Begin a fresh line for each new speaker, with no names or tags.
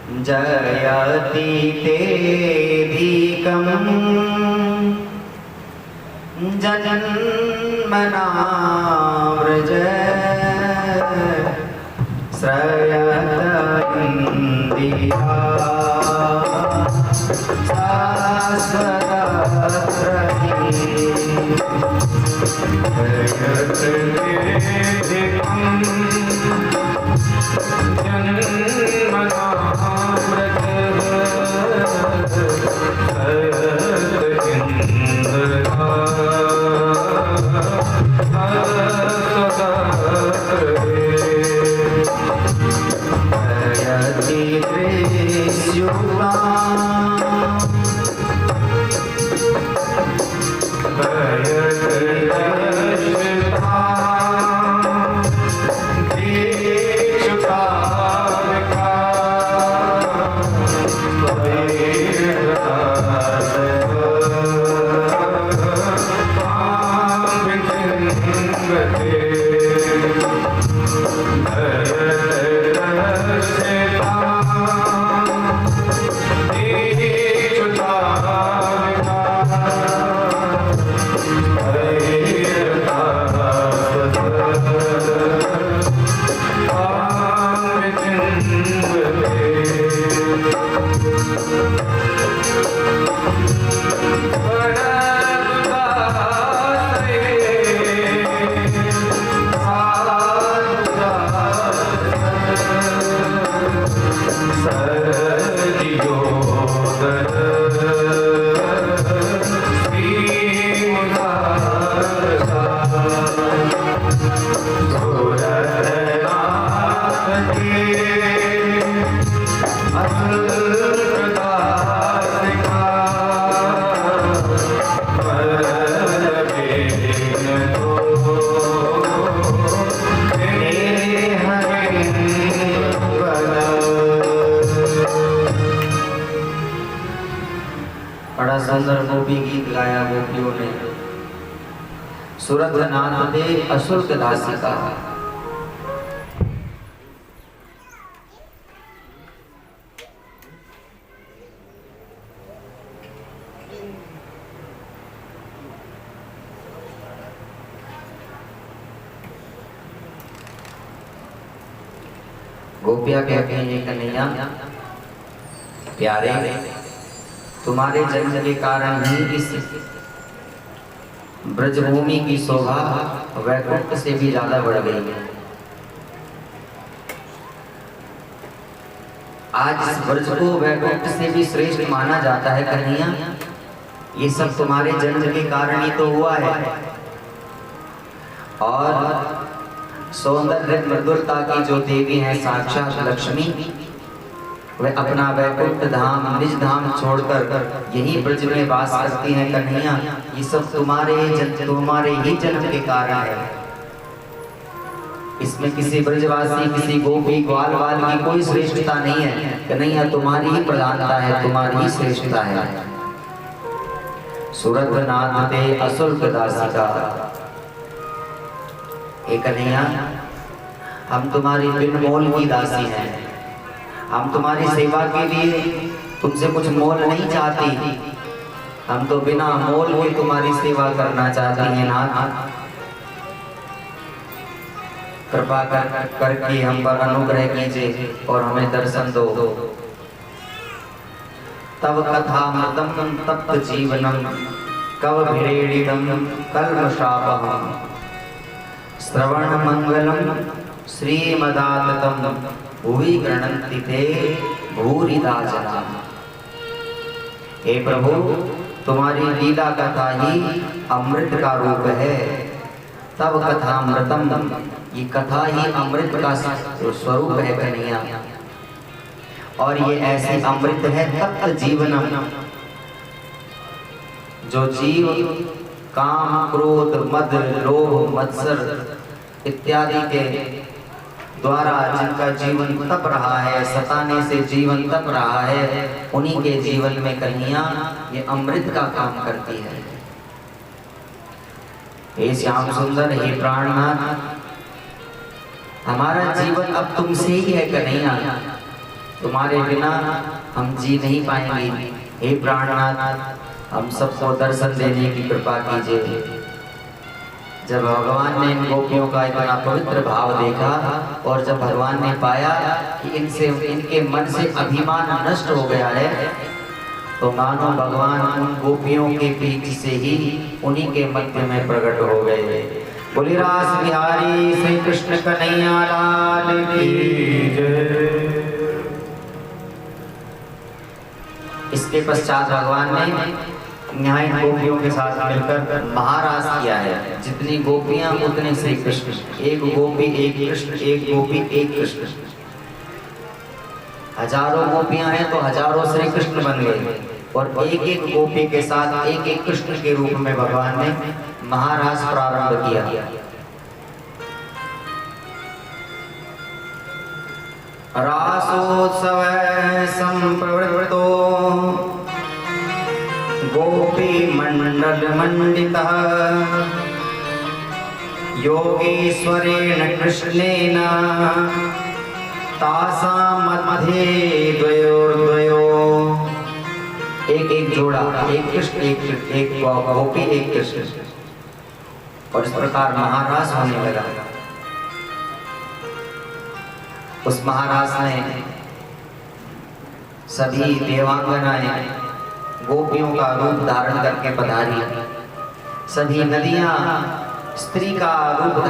जयति तेऽधिकं जन्मना व्रज श्रयत इन्दिरा सुंदर गोपी गीत गाया गोपियों ने। सुरधनाथ दे अशुल्क दासिका। गोपिया कहते हैं कन्हैया प्यारे, तुम्हारे जन्म के कारण ही इस ब्रजभूमि की शोभा वैकुंठ से भी ज्यादा बढ़ गई है। आज इस ब्रज को वैकुंठ से भी श्रेष्ठ माना जाता है कन्हैया। ये सब तुम्हारे जन्म के कारण ही तो हुआ है। और सौंदर्य मृदुलता की जो देवी है साक्षात लक्ष्मी, वे अपना वैकुंठ धाम निज धाम छोड़कर यही ब्रज में वास करती हैं कन्हैया। ये सब तुम्हारे ही जन्म के कारण है। इसमें किसी ब्रजवासी, किसी गोपी ग्वालवाल की कोई श्रेष्ठता नहीं है कन्हैया, तुम्हारी ही प्रधानता है, तुम्हारी ही श्रेष्ठता है। सुरधनाथ दे अशुल्क दासिका। हे कन्हैया, हम तुम्हारी बिन मोल की दासी हैं। हम तुम्हारी सेवा के लिए तुमसे कुछ मोल नहीं चाहती, हम तो बिना मोल के तुम्हारी सेवा करना चाहती हैं नाथ। कृपा करके हम पर अनुग्रह कीजिए और हमें दर्शन दो। तव कथामृतम तप्त जीवनम कवभिरेडितम कल्मषापहम् श्रवण मंगलम श्रीमदाततम भुवि गृह्णन्ति ते भूरिदा जना। हे प्रभु, तुम्हारी लीला कथा ही अमृत का रूप है। तब कथामृतम, ये कथा ही अमृत का स्वरूप है कन्हैया। और ये ऐसी अमृत है तप्त जीवनम, जो जीव काम क्रोध मद लोभ मत्सर इत्यादि के द्वारा जिनका जीवन तप रहा है, सताने से जीवन तप रहा है, उन्हीं के जीवन में कन्हैया ये अमृत का काम करती है। हे श्याम सुंदर, हे प्राणनाथ, हमारा जीवन अब तुमसे ही है कन्हैया। तुम्हारे बिना हम जी नहीं पाएंगे। हे प्राणनाथ, हम सबको दर्शन देने की कृपा कीजिए। जब भगवान ने इन गोपियों का इतना पवित्र भाव देखा और जब भगवान ने पाया कि इनके मन से अभिमान नष्ट हो गया है, तो मानो भगवान उन गोपियों के बीच से ही उन्हीं के मध्य में प्रकट हो गए। बोली रास बिहारी श्री कृष्ण कन्हैया लाल की जय। इसके पश्चात भगवान ने यहाँ इन गोपियों के साथ मिलकर महारास किया है। जितनी गोपियां उतने श्री कृष्ण, एक गोपी एक कृष्ण, एक गोपी एक कृष्ण। हजारों गोपियां हैं तो हजारों श्री कृष्ण बन गए और एक एक गोपी के साथ एक एक कृष्ण के रूप में भगवान ने महारास प्रारंभ किया। रासोत्सव संप्रवृत्तो गोपी मंडल मंडितः योगेश्वरेण कृष्णेन तासां मध्ये द्वयोर्द्वयो। एक एक जोड़ा, एक कृष्ण एक गोपी एक कृष्ण, और इस प्रकार महारास होने लगा। उस महारास में सभी देवांगनाएं गोपियों का रूप धारण करके पधारी। सभी नदियां स्त्री का रूप